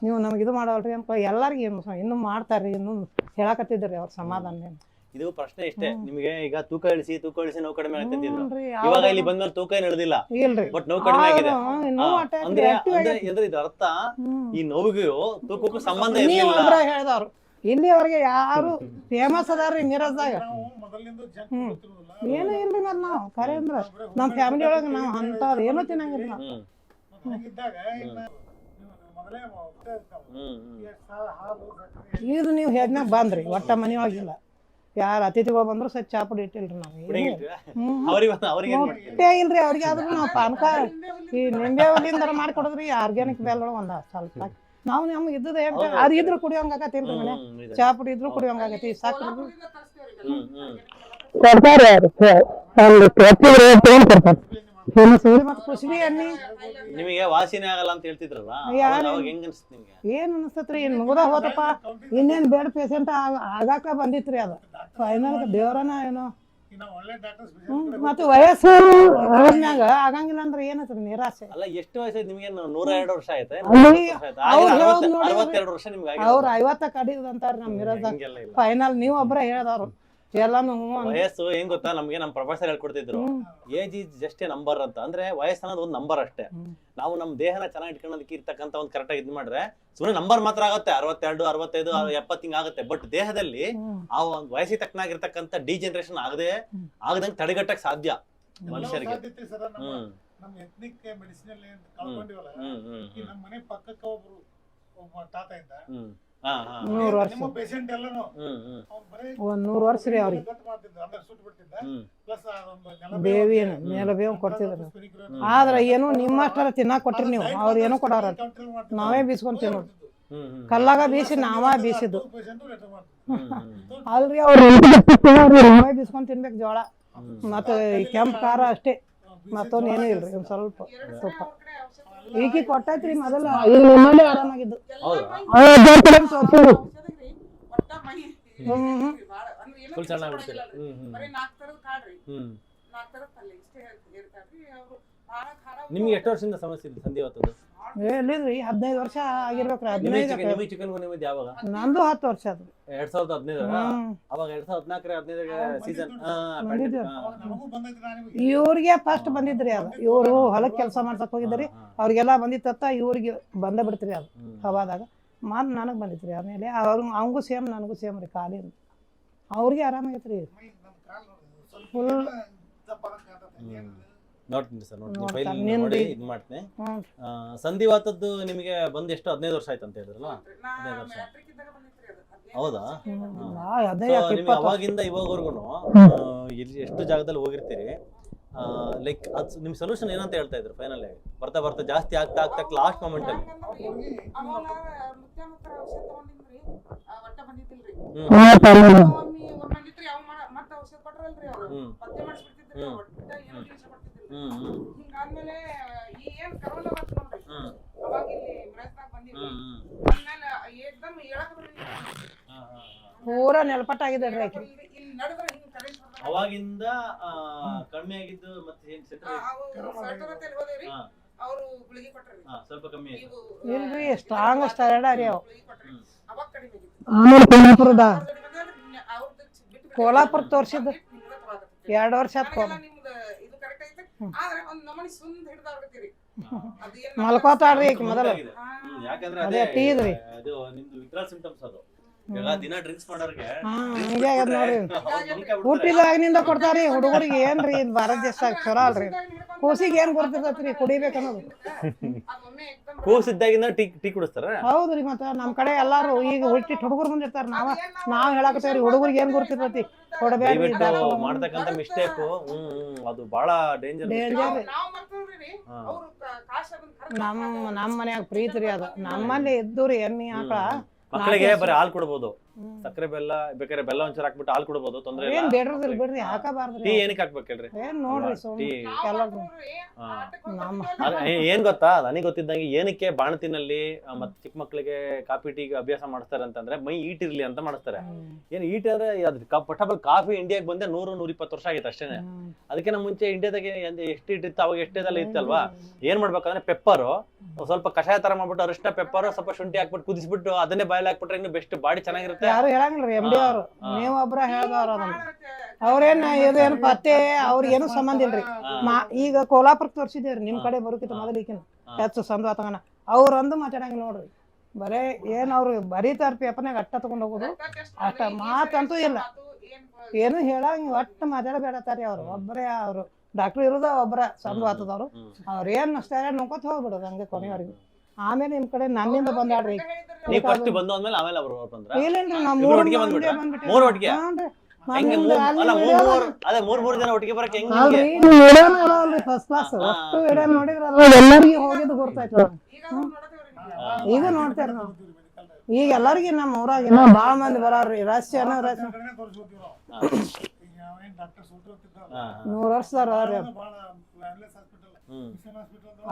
Speaker 1: ನೀವು ನಮ್ಗೆ ಇದು ಮಾಡಲ್ರಿ ಅಂತ ಎಲ್ಲರಿಗೂ ಇನ್ನೂ ಮಾಡ್ತಾರ್ರಿ. ಇನ್ನೂ ಹೇಳಕತ್ತಿದ್ರಿ ಅವ್ರ ಸಮಾಧಾನ.
Speaker 2: ಇದು ಪ್ರಶ್ನೆ ಇಷ್ಟೇ ನಿಮಗೆ, ಈಗ ತೂಕ ಇಳಿಸಿ ನೋವು ಕಡಿಮೆ ಆಗ್ತಿದ್ರು. ಇವಾಗ ಇಲ್ಲಿ ಬಂದ್ಮೇಲೆ ತೂಕ ಏನು ಇಳಿದಿಲ್ಲ, ಬಟ್ ನೋವು ಕಡಿಮೆ ಆಗಿದೆ. ಅಂದ್ರೆ ಇದ್ರ ಅರ್ಥ ಈ ನೋವಿಗೂ ತೂಕಕ್ಕೂ ಸಂಬಂಧ ಇರಲಿಲ್ಲ
Speaker 1: ಹೇಳಿದವ್ರು. ಇಲ್ಲಿವರೆಗೆ ಯಾರು ಫೇಮಸ್ ಅದಾರ್ರಿ ಮೀರಜ್ದಾಗ. ಏನು ಇಲ್ರಿ. ಮತ್ತೆ ನಾವು ಖರೆ ಅಂದ್ರ ನಮ್ಮ ಫ್ಯಾಮಿಲಿ ಒಳಗೆ ನಾವು ಅಂಥದ್ದು ಏನೂ ತಿನ್ನಂಗಿಲ್ಲ. ಇದು ನೀವು ಹೇಳ್ನಾಗ ಬಂದ್ರಿ, ಒಟ್ಟ ಮನೆ ಒಳಗಿಲ್ಲ. ಯಾರು ಅತಿಥಿಗಳು ಬಂದ್ರು ಸತ್ ಚಾ ಪುಡಿ ಇಟ್ಟಿಲ್ರಿ ನಾವು. ಇಟ್ಟೇ ಇಲ್ರಿ ಅವ್ರಿಗೆ. ಆದ್ರೂ ನಾವು ಪಾನಕ ಈ ನಿಂಬೆ ಒಲಿಂದರ ಮಾಡಿಕೊಡೋದ್ರಿ. ಆರ್ಗ್ಯಾನಿಕ್ ಬೆಲ್ಲ ಒಂದು ಸ್ವಲ್ಪ ನಾವು ನಮ್ಗೆ ಇದ್ದದ ಅದು ಇದ್ರು ಕುಡಿಯೋಂಗಾಗತ್ತಿಲ್ರಿ. ಮನೆ ಚಾ ಪುಡಿ ಇದ್ರು ಕುಡಿಯೋಂಗಾಗತಿ. ಸಕ್ಕರೆ ಕೊಡ್ತಾರೆ ಕುಸುಬಿ ಎಣ್ಣೆ
Speaker 2: ನಿಮಗೆ ವಾಸಿನೇ ಆಗಲ್ಲ ಅಂತ ಹೇಳ್ತಿದ್ರಲ್ಲ,
Speaker 1: ಏನ್ ಅನಿಸ್ತತ್ರಿ? ಮುಗ್ದ ಹೋತಪ್ಪ, ಇನ್ನೇನ್ ಬೇಡ ಪೇಷಂಟ್ ಆಗಾಕ ಬಂದಿತ್ರಿ. ಅದು ಫೈನಲ್ ದೇವ್ರನ ಏನೋ ಮತ್ತೆ ವಯಸ್ಸು ಮ್ಯಾಗ ಆಗಂಗಿಲ್ಲ ಅಂದ್ರೆ ಏನತ್ರಿ ನಿರಾಸೆ.
Speaker 2: ಅಲ್ಲ ಎಷ್ಟು ವಯಸ್ಸು ನಿಮ್ಗೆ? 102 ವರ್ಷ ಆಯ್ತಾ?
Speaker 1: ಅವ್ರು
Speaker 2: 62 ವರ್ಷ ನಿಮ್ಗೆ
Speaker 1: ಅವ್ರು 50 ಕಡಿದಂತಾರ ನಮ್ ಮಿರಾಜ್ ಫೈನಲ್. ನೀವು ಒಬ್ರ ಹೇಳ್ದವ್ರು ಎಲ್ಲಾನು
Speaker 2: ವಯಸ್ಸು ಏನ್ ಗೊತ್ತಾ, ನಮ್ಗೆ ನಮ್ ಪ್ರೊಫೆಸರ್ ಹೇಳ್ಕೊಡ್ತಿದ್ರು, age is just a number ಅಂತ. ಅಂದ್ರೆ ವಯಸ್ಸು ಅನ್ನೋದು ಒಂದು ನಂಬರ್ ಅಷ್ಟೇ. ನಾವು ನಮ್ ದೇಹನ ಚೆನ್ನಾಗಿ ಇಟ್ಕೊಳ್ಳೋದಕ್ಕೆ ಇರ್ತಕ್ಕಂತ ಒಂದು ಕರೆಕ್ಟ್ ಆಗಿ ಇದ್ ಮಾಡ್ರೆ ಸುಮ್ಮನೆ ನಂಬರ್ ಮಾತ್ರ ಆಗುತ್ತೆ, 62, 65, 70 ಹಿಂಗ್ ಆಗುತ್ತೆ. ಬಟ್ ದೇಹದಲ್ಲಿ ಆ ಒಂದು ವಯಸ್ಸಿಗೆ ತಕ್ಕನಾಗಿರ್ತಕ್ಕಂಥ ಡಿಜೆನರೇಷನ್ ಆಗದಂಗೆ ತಡೆಗಟ್ಟಕ್ ಸಾಧ್ಯ ಮನುಷ್ಯರಿಗೆ.
Speaker 3: ನಮ್ಮ ಎತ್ನಿಕ್ ಮೆಡಿಸಿನ್ ಕಳ್ಕೊಂಡಿವಲ್ಲ, ನಮ್ಮ ಮನೆ ಪಕ್ಕಕ್ಕ ಒಬ್ಬ ತಾತ ಇದ್ದ,
Speaker 1: 100 ವರ್ಷ
Speaker 3: ಪೇಷಂಟ್ ಎಲ್ಲಾನು
Speaker 1: ಒಂದ್ 100 ವರ್ಷ ರೀ ಅವ್ರಿಗೆ ಬೇವಿ ಮೇಲೆ ಬೇವು ಕೊಡ್ತಿದ್ರು. ಆದ್ರ ಏನು ನಿಮ್ಮಷ್ಟರ ತಿನ್ನಾಕ್ ಕೊಟ್ರಿ ನೀವು, ಅವ್ರ ಏನೋ ಕೊಡಾರ ನಾವೇ ಬೀಸ್ಕೊಂಡ್ ತಿನ್ನೋದು. ಕಲ್ಲಾಗ ಬೀಸಿ ನಾವ ಬೀಸಿದ್ದು ಅಲ್ರಿ, ಅವ್ರು ನಾವೇ ಬೀಸ್ಕೊಂಡ್ ತಿನ್ಬೇಕು ಜೋಳ ಮತ್ತೆ ಕೆಂಪು ಖಾರ ಅಷ್ಟೇ, ಮತ್ತೊಂದು ಏನೂ ಇಲ್ರಿ. ಒಂದ್ ಸ್ವಲ್ಪ ತುಪ್ಪ ಈಕಿ ಕೊಟ್ಟೈತ್ರಿ ಮೊದಲು, ಈಗ ನಿಮ್ಮಲ್ಲಿ ಆರಾಮಾಗಿದ್ದು.
Speaker 2: ಫುಲ್ ಚೆನ್ನಾಗ್ಬಿಡ್ತೀರ. ನಿಮ್ಗೆ ಎಷ್ಟು ವರ್ಷದಿಂದ ಸಮಸ್ಯೆ ಇದೆ ಸಂಧಿವಾತದ್ದು?
Speaker 1: ಎಲ್ಲಿದ್ರಿ 15 ವರ್ಷ ಆಗಿರ್ಬೇಕ್ರಿ. 15
Speaker 2: ಚಿಕನ್ ನಿಮ್ಮದು ಯಾವಾಗ?
Speaker 1: ನಂದು 10 ವರ್ಷ ಅದು
Speaker 2: 2015. ಅವಾಗ 2014 ಸೀಸನ್
Speaker 1: ಇವ್ರಿಗೆ ಫಸ್ಟ್ ಬಂದಿದ್ರಿ ಅದು. ಇವ್ರು ಹೊಲಕ್ ಕೆಲಸ ಮಾಡ್ಸಕ್ ಹೋಗಿದ್ರಿ, ಅವ್ರಿಗೆಲ್ಲ ಬಂದಿತ್ತ, ಇವ್ರಿಗೆ ಬಂದ ಬಿಡ್ತ್ರಿ ಅದು ಹವಾದಾಗ. ಮಾತ್ ನನಗ್ ಬಂದಿತ್ರಿ. ಆಮೇಲೆ ಅವಂಗೂ ಸೇಮ್ ನನಗೂ ಸೇಮ್ ರೀ ಕಾಲಿಂದ. ಅವ್ರಿಗೆ ಆರಾಮಾಗೈತ್ರಿ. ಫುಲ್
Speaker 2: ನೋಡ್ತೀನಿ ಸರ್, ನೋಡಿ ಇದ್ ಮಾಡ್ತೀನಿ. ಸಂಧಿವಾತದ್ದು ನಿಮಗೆ ಬಂದು ಎಷ್ಟು 15 ವರ್ಷ ಆಯ್ತು ಅಂತ ಹೇಳಿದ್ರಲ್ಲ? 15 ವರ್ಷ. ಹೌದಾ? ನಿಮ್ಗೆ ಅವಾಗಿಂದ ಇವಾಗವರೆಗೂ ಎಷ್ಟು ಜಾಗದಲ್ಲಿ ಹೋಗಿರ್ತೀರಿ, ಲೈಕ್ ಅದು ನಿಮ್ ಸೊಲ್ಯೂಷನ್ ಏನಂತ ಹೇಳ್ತಾ ಇದ್ರು ಫೈನಲ್ ಆಗಿ? ಬರ್ತಾ ಬರ್ತಾ ಜಾಸ್ತಿ ಆಗ್ತಾ ಆಗ್ತಾ ಲಾಸ್ಟ್ ಮೂಮೆಂಟ್ ಅಲ್ಲಿ
Speaker 1: ಪೂರಾ ನೆಲಪಟ್ಟಾಗಿದ್ರಿ ಆಕಿ.
Speaker 2: ಅವಾಗಿಂದ ಕಡಿಮೆ ಆಗಿದ್ದು ಮತ್ತೆ ಸ್ವಲ್ಪ ಕಮ್ಮಿ ಆಯ್ತು.
Speaker 1: ಇಲ್ರಿ ಸ್ಟ್ರಾಂಗ್ ಸ್ಟೈರ್ಡ್ ರೀ ಅವು. ಕೋಲಾಪುರ ತೋರ್ಸಿದ್ದು 2 ವರ್ಷ ಮಲ್ಕೋತಾಳ್ರಿ ಆಕಿ ಮೊದಲು.
Speaker 2: ಯಾಕಂದ್ರೆ
Speaker 1: ಅದೇ ಟೀದ್ರಿ
Speaker 2: ಅದು ನಿಮ್ದು ವಿತ್ಡ್ರಾಲ್ ಸಿಂಪ್ಟಮ್ಸ್. ಅದು ದಿನ ಡ್ರಿಂಕ್ಸ್ ಮಾಡೋರಿಗೆ
Speaker 1: ಹಂಗೆ ಆಗ್ಯದ ನೋಡ್ರಿ. ಹುಟ್ಟಿದಾಗಿನಿಂದ ಕೊಡ್ತಾರಿ ಹುಡುಗರಿಗೆ. ಏನ್ರಿ ಇದು ಭಾರತ ದೇಶದಾಗ ಚಲೋ ಅಲ್ರಿ. ಕೂಸಿಗೆ ಏನ್ ಗೊತ್ತಿರ್ತೈತ್ರಿ ಕುಡಿಬೇಕನ್ನೋದು.
Speaker 2: ಕೂಸಿದ್ದಾಗಿಂದ ಟೀ ಕುಡಿಸ್ತಾರ?
Speaker 1: ಹೌದ್ರಿ. ಮತ್ತ ನಮ್ ಕಡೆ ಎಲ್ಲಾರು ಈಗ ಹುಟ್ಟಿಟ್ಟು ಹುಡುಗರು ಬಂದಿರ್ತಾರ. ನಾವ್ ಹೇಳಾಕತ್ತೇವ್ರಿ ಹುಡುಗರಿಗೆ ಏನ್ ಗೊತ್ತಿರ್ತೈತಿ ಕೊಡಬೇಡ್ರಿ.
Speaker 2: ಮಾಡ್ತಕ್ಕಂತ ಮಿಸ್ಟೇಕ್ ಅದು ಬಹಳ ಡೇಂಜರ್.
Speaker 1: ನಮ್ಮ ಮನ್ಯಾಗ ಪ್ರೀತಿ ರೀ ಅದು. ನಮ್ಮಲ್ಲಿ ಇದ್ದು ರೀ ಎಮ್ಮಿ ಆಕಳ.
Speaker 2: ಮಕ್ಕಳಿಗೆ ಬರೀ ಹಾಲು ಕೊಡ್ಬೋದು, ಸಕ್ಕರೆ ಬೆಲ್ಲ ಬೇಕಾದ್ರೆ ಬೆಲ್ಲ ಒಂಚೂರು ಹಾಕ್ಬಿಟ್ಟು ಹಾಲು ಕೊಡ್ಬೋದು, ತೊಂದ್ರೆ ಇಲ್ಲ.
Speaker 1: ಬೇಡ್ರದಿಲ್ಲ ಬಿಡ್ರಿ, ಹಾಕಬಾರ್ದ್ರಿ.
Speaker 2: ಟೀ ಏನಕ್ಕೆ ಹಾಕ್ಬೇಕು ಹೇಳ್ರಿ?
Speaker 1: ಏನ್ ನೋಡ್ರಿ ಟೀ
Speaker 2: ಏನ್ ಗೊತ್ತಾ, ನನಗೆ ಗೊತ್ತಿದ್ದಂಗೆ ಏನಕ್ಕೆ ಬಾಣತಿನಲ್ಲಿ ಮತ್ತೆ ಚಿಕ್ಕ ಮಕ್ಕಳಿಗೆ ಕಾಫಿ ಟೀ ಅಭ್ಯಾಸ ಮಾಡಿಸ್ತಾರೆ ಅಂತಂದ್ರೆ ಮೈ ಈಟ್ ಇರ್ಲಿ ಅಂತ ಮಾಡಿಸ್ತಾರೆ. ಏನ್ ಈಟ್ ಅಂದ್ರೆ ಅದು ಫಸ್ಟಬಲ್ ಕಾಫಿ ಇಂಡಿಯಾಗೆ ಬಂದೆ 100-120 ವರ್ಷ ಆಗಿತ್ತು ಅಷ್ಟೇನೆ. ಅದಕ್ಕಿಂತ ಮುಂಚೆ ಇಂಡಿಯಾದಾಗೆ ಎಷ್ಟು ಇಟ್ಟಿತ್ತು ಅವಾಗ ಎಷ್ಟೇದಲ್ಲ ಇತ್ತಲ್ವಾ? ಏನ್ ಮಾಡ್ಬೇಕಂದ್ರೆ ಪೆಪ್ಪರು ಸ್ವಲ್ಪ ಕಷಾಯ ತರ ಮಾಡ್ಬಿಟ್ಟು ಅರಿಶಿನ ಪೆಪ್ಪರ್ ಸ್ವಲ್ಪ ಶುಂಠಿ ಹಾಕ್ಬಿಟ್ಟು ಕುದಿಸ್ಬಿಟ್ಟು ಅದನ್ನೇ ಬಾಯಲ್ಲಿ ಹಾಕ್ಬಿಟ್ರೆ ಇನ್ನು ಬೆಸ್ಟ್, ಬಾಡಿ ಚೆನ್ನಾಗಿರುತ್ತೆ.
Speaker 1: ಯಾರು ಹೇಳಂಗಿಲ್ರಿ MD ಅವರು, ನೀವು ಒಬ್ರ ಹೇಳ್ದವ್ರ ಅದನ್ನ. ಅವ್ರೇನ್ ಇದೇನು ಪತ್ತೆ ಅವ್ರಿಗೇನು ಸಂಬಂಧ ಇಲ್ರಿ. ಈಗ ಕೋಲಾಪುರ ತೋರ್ಸಿದೇವ್ರಿ, ನಿಮ್ ಕಡೆ ಬರೋಕಿತ್ತ ಮೊದಲಿಕಿನ ಹೆಚ್ಚು ಸಂದ್ವಾತಗನ ಅವ್ರಂದು ಮಾತಾಡಂಗಿಲ್ಲ ನೋಡ್ರಿ. ಬರೇ ಏನ್ ಅವ್ರು ಬರೀತಾರ ಪೇಪರ್ನಾಗ ಅಟ್ಟ ತಗೊಂಡ್ ಹೋಗೋದು ಅಷ್ಟ, ಮಾತಂತೂ ಇಲ್ಲ. ಏನು ಹೇಳಂಗ ಒಟ್ಟು ಮಾತಾಡಬೇಡತಾರಿ ಅವ್ರು. ಒಬ್ಬರೇ ಅವ್ರು ಡಾಕ್ಟರ್ ಇರೋದ ಒಬ್ಬರ ಸಂದ್ವಾತದವ್ರು. ಅವ್ರೇನ್ ಅಷ್ಟೇ ನೋಡ್ಕೊತ ಹೋಗ್ಬಿಡೋದು ಹಂಗೆ ಕೊನೆಯವರೆಗೂ. ಆಮೇಲೆ ನಿಮ್ ಕಡೆ ನನ್ನಿಂದ ಬಂದಾಡ್ರಿ.
Speaker 2: ಫಸ್ಟ್ ಬಂದು ಆದ್ಮೇಲೆ ಆಮೇಲೆ ಅವರು ಬಂದ್ರ?
Speaker 1: ಇಲ್ಲೇನ್ರಿ ನಾವು
Speaker 2: ಮೂರು ಒಟ್ಟಿಗೆ ಮೂರು ಜನ ಒಟ್ಟಿಗೆ ಬರಕ್ಕೆ ಹೆಂಗ್?
Speaker 1: ಫಸ್ಟ್ ಕ್ಲಾಸ್ ಅಷ್ಟು ವಿಡಿಯೋ ನೋಡಿದ್ರ ಎಲ್ಲರಿಗೂ ಹೋಗಿದ್ದು ಗೊತ್ತಾಯ್ತು. ಈಗ ನೋಡ್ತೇವ್ರಿ ನಾವು. ಈಗ ಎಲ್ಲರಿಗೂ ನಮ್ಮ ಊರಾಗ ಬಾಳ ಮಂದಿ ಬರಾರ್ರಿ. ರಹಸ್ಯ 100 ವರ್ಷದಾರ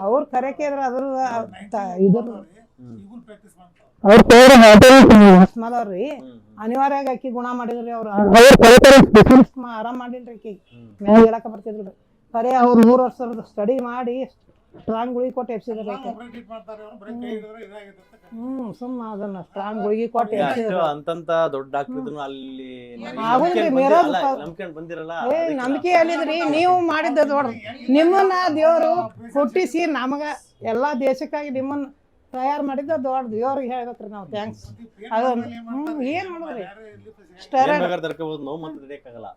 Speaker 1: ಅವ್ರ ಕರೆಕೆ ಇದ್ರ ಅದ್ರ ಇದ್ರ
Speaker 3: ಈಗಲೂ ಪ್ರಾಕ್ಟೀಸ್ ಮಾಡ್ತಾವ.
Speaker 1: ಅಸ್ಮದವ್ರಿ ಅನಿವಾರ್ಯವಾಗಿ ಅಕ್ಕಿ ಗುಣ ಮಾಡಿದ್ರಿ ಅವ್ರು ಸ್ಪೆಷಲಿಸ್ಟ್ ಆರಾಮ್ ಮಾಡಿಲ್ರಿ ಅಕ್ಕಿ ಮ್ಯಾಗ ಹೇಳಕ ಬರ್ತಿದ್ರಿ ಖರೆ ಅವ್ರು 3 ವರ್ಷದ ಸ್ಟಡಿ ಮಾಡಿ ಸ್ಟ್ರಾಂಗ್ ಗುಳಿಗೆ ಕೊಟ್ಟು ಎಬ್ಸಿದ್ರಿ
Speaker 3: ಒಬ್ರೇ ಟ್ರೀಟ್ ಮಾಡ್ತಾರೆ, ಅವ್ರು ಬರೀ ಕೈ ಹಿಡಿದ್ರೆ ಇದಾಗಿದೆ ಅಂತ.
Speaker 1: ಸುಮ್ಮ ಅದನ್ನ ಸ್ಟ್ರಾಂಗ್ ಗುಳಿಗೆ ಕೊಟ್ಟು ಎಬ್ಸಿದ್ರಿ.
Speaker 2: ಅಂತಂತ ದೊಡ್ಡ ಡಾಕ್ಟರ್ ಇದ್ರು ಅಲ್ಲಿ
Speaker 1: ಆಗುದಿಲ್ರಿ, ಮಿರಾಜ್
Speaker 2: ನಂಬ್ಕೊಂಡ್ ಬಂದಿರಲ್ಲ.
Speaker 1: ನಂಬಿಕೆ ಎಲ್ಲಿದ್ರಿ ನೀವು ಮಾಡಿದ್ದ ದೊಡ್ಡ ನಿಮ್ಮನ್ನ ದೇವ್ರು ಹುಟ್ಟಿಸಿ ನಮಗ ಎಲ್ಲಾ ದೇಶಕ್ಕಾಗಿ ನಿಮ್ಮನ್ನ ತಯಾರು ಮಾಡಿದ್ದ ದೊಡ್ಡ ದೇವ್ರಿಗೆ ಹೇಳ್ಬೇಕ್ರಿ ನಾವು ಥ್ಯಾಂಕ್ಸ್. ಅದೊಂದು ಏನ್ ಮಾಡಿದ್ರಿ
Speaker 2: ನೋವು ಮತ್ತೆ ತಡೆಯಕ್ಕಾಗಲ್ಲ.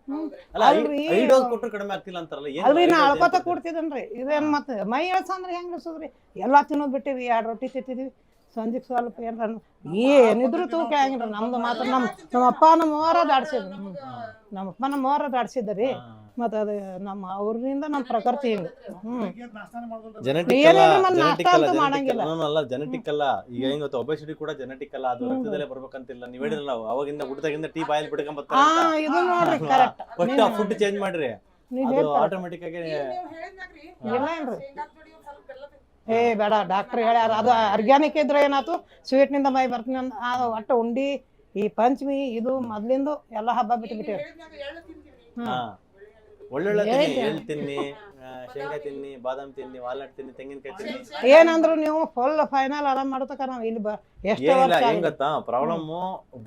Speaker 2: ಅಲ್ಲ, 5 ಡೋಸ್ ಕೊಟ್ಟರು ಕಡಿಮೆ ಆಗ್ತಿಲ್ಲ ಅಂತಾರಲ್ಲ,
Speaker 1: ಅಲ್ರಿ ನಾ ಅಳ್ಕೊತ ಕೊಡ್ತಿದನ್ರಿ. ಇದೇನ್ ಮತ್ತೆ ಮೈ ಇಳ್ಸಂದ್ರೆ ಹೆಂಗ್ ಇಳ್ಸೋದ್ರಿ? ಎಲ್ಲಾ ತಿನ್ನೋದ್ ಬಿಟ್ಟಿವಿ, 2 ರೊಟ್ಟಿ ತಿಂತಿದ್ವಿ, ಸಂಜೆಗ್ ಸ್ವಲ್ಪ ಏನಿದ್ರು ತೂಕ ಹೆಂಗ್ರಿ. ನಮ್ದು ಮಾತ್ರ ನಮ್ಮ ಅಪ್ಪ ನಮ್ಮವರ ದಾಡ್ಸಿದ್ರು, ನಮ್ಮಪ್ಪ ನಮ್ಮವರ ದಾಡ್ಸಿದ್ರಿ. ಮತ್ತ ಅದ ನಮ್ಮ ಅವ್ರಿಂದ ನಮ್ ಪ್ರಕೃತಿ ಹಿಂಗ.
Speaker 2: ಜೆನೆಟಿಕ್ ಅಲ್ಲ. ಈಗ ಹೆಂಗ್ ಗೊತ್ತಾ, ಒಬೆಸಿಟಿ ಕೂಡ ಜೆನೆಟಿಕ್ ಅಲ್ಲ, ಅದು ರಕ್ತದಲ್ಲೇ ಬರ್ಬೇಕಂತಿಲ್ಲ. ನೀವ್ ಹೇಳಿರಲ್ಲ ಅವಾಗಿಂದ ಹುಟ್ಟದಾಗಿಂದ ಟೀ ಬಾಯಲ್ಲಿ ಬಿಡ್ಕೊಂಡ್ ಬರ್ತಾರೆ.
Speaker 1: ಇದು ನೋಡ್ರಿ ಕರೆಕ್ಟ್.
Speaker 2: ಫಸ್ಟ್ ಆ ಫುಡ್ ಚೇಂಜ್ ಮಾಡ್ರಿ, ಅದು ಆಟೋಮೆಟಿಕ್ ಆಗಿ.
Speaker 1: ಏ ಬೇಡ, ಡಾಕ್ಟರ್ ಹೇಳ್ಯಾರ ಅದು ಆರ್ಗ್ಯಾನಿಕ್ ಇದ್ರೆ ಏನಾಯ್ತು, ಸ್ವೀಟ್ ನಿಂದ ಮೈ ಬರ್ತೀನಿ ಅಂದ ಒಟ್ಟ ಉಂಡಿ ಈ ಪಂಚಮಿ ಇದು ಮೊದ್ಲಿಂದು ಎಲ್ಲಾ ಹಬ್ಬ ಬಿಟ್ಬಿಟ್ಟಿವ್ರಿ.
Speaker 2: ಒಳ್ಳೊಳ್ಳೆ ಎಳ್ಳು ತಿನ್ನಿ, ಶೇಂಗಾ ತಿನ್ನಿ, ಬಾದಾಮ್ ತಿನ್ನಿ, ವಾಲ್ನಟ್ ತಿನ್ನಿ, ತೆಂಗಿನಕಾಯಿ ತಿನ್ನಿ.
Speaker 1: ಏನಂದ್ರು ನೀವು ಫುಲ್ ಫೈನಲ್ ಆರಾಮ್ ಮಾಡತಕ್ಕ ನಾವ್ ಇಲ್ಲಿ
Speaker 2: ಏನಿಲ್ಲ. ಹೆಂಗ್ ಗೊತ್ತಾ ಪ್ರಾಬ್ಲಮ್,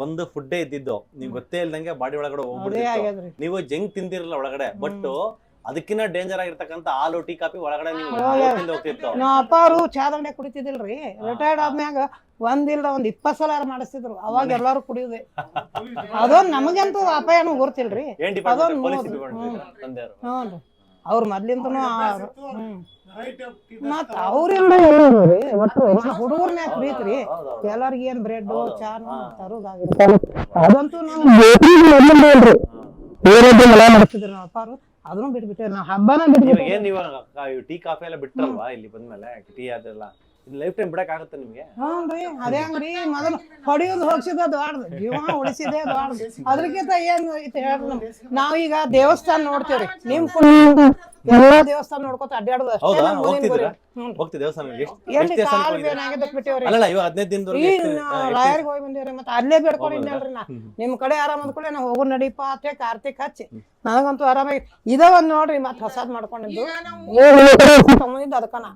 Speaker 2: ಬಂದು ಫುಡ್ಡೇ ಇದ್ದಿದ್ದು ನೀವ್ ಗೊತ್ತೇ ಇಲ್ದಂಗೆ ಬಾಡಿ ಒಳಗಡೆ ಹೋಗ್ಬಿಡ್ತಿತ್ತು. ನೀವು ಜಂಕ್ ತಿಂದಿರಲ್ಲ ಒಳಗಡೆ, ಬಟ್ ಅದಕ್ಕಿನ್ನ ಡೇಂಜರ್ ಆಗಿರ್ತಕ್ಕಂಥ ಹಾಲು ಟೀ ಕಾಫಿ ಒಳಗಡೆ ನೀವು ಹೋಗ್ತಿತ್ತು.
Speaker 1: ನಾವ್ ಅಪ್ಪ ಅವ್ರು ಚಾದಂಡೆ ಕುಡಿತಿದಿಲ್ರಿ. ರಿಟೈರ್ಡ್ ಆದ್ಮ್ಯಾಗ ಒಂದ್ 20 ಸಲ ಮಾಡಿಸ್ತಿದ್ರು. ಅವಾಗ ಎಲ್ಲಾರು ಕುಡಿಯುದೆ. ಅದೊಂದ್ ನಮಗಂತೂ ಅಪಾಯನೂ ಗೊತ್ತಿಲ್ರಿ. ಅವ್ರ ಮೊದ್ಲಿಂದನು ಮತ್ ಅವ್ರಿಂದ ಒಟ್ಟು ಹುಡುಗರ್ನ್ಯಾಗ ಪ್ರೀತ್ರಿ. ಎಲ್ಲಾರ್ಗ ಏನ್ ಬ್ರೆಡ್ ಚಾನು ತರೋದಾಗಿರುತ್ತೆ ಅದಂತೂ ನಾವು ಮಾಡ್ತಿದ್ರಿ ನಾವ್ ಅಪ್ಪ ಅವ್ರು. ಅದನ್ನು ಬಿಟ್ಬಿಟ್ಟೆ ನಾವು ಹಬ್ಬನ ಬಿಟ್ಬಿಟ್ಟೆ.
Speaker 2: ಏನ್ ಇವಾಗ ಟೀ ಕಾಫಿ ಎಲ್ಲ ಬಿಟ್ರಲ್ವಾ ಇಲ್ಲಿ ಬಂದ್ಮೇಲೆ? ಟೀ ಅದೆಲ್ಲ ಲೈಫ್ ಟೈಮ್ ಬಿಡಕ್ ಆಗುತ್ತೆ ನಿಮ್ಗೆ?
Speaker 1: ಹ್ಞೂನ್ರಿ, ಅದೇ ಹಂಗ್ರಿ. ಮೊದಲು ಹೊಡಿಯೋದು ಹೋಗ್ಸಿದ ದೊಡ್ಡದು, ಜೀವ ಉಳಿಸಿದೆ ದೊಡ್ಡದು. ಅದ್ರಕ್ಕಿಂತ ಏನ್ ಐತೆ ಹೇಳ್ರಿ. ನಾವೀಗ ದೇವಸ್ಥಾನ ನೋಡ್ತೇವ್ರಿ, ನಿಮ್ ಎಲ್ಲಾ ದೇವಸ್ಥಾನ ನೋಡ್ಕೊತ ಅಡ್ಡಾಡುದು ಲಾಯರ್ಗೆ ಹೋಗಿ ಬಂದೇವ್ರಿ. ಮತ್ತೆ ಅಲ್ಲೇ ಬೇಡ್ಕೊಂಡಿದ್ದೇಳ್ರಿ ನಾ, ನಿಮ್ ಕಡೆ ಆರಾಮ್ ಅಂದ್ಕೊಳ್ಳಿ ನಾವು ಹೋಗೋ ನಡೀಪ ಅತ್ತೆ ಕಾರ್ತಿಕ್ ಹಚ್ಚಿ ನನಗಂತೂ ಆರಾಮಾಗಿ ಇದ ಒಂದ್ ನೋಡ್ರಿ. ಮತ್ ಹೊಸಾದ್ ಮಾಡ್ಕೊಂಡಿದ್ದು ಅದಕ್ಕನ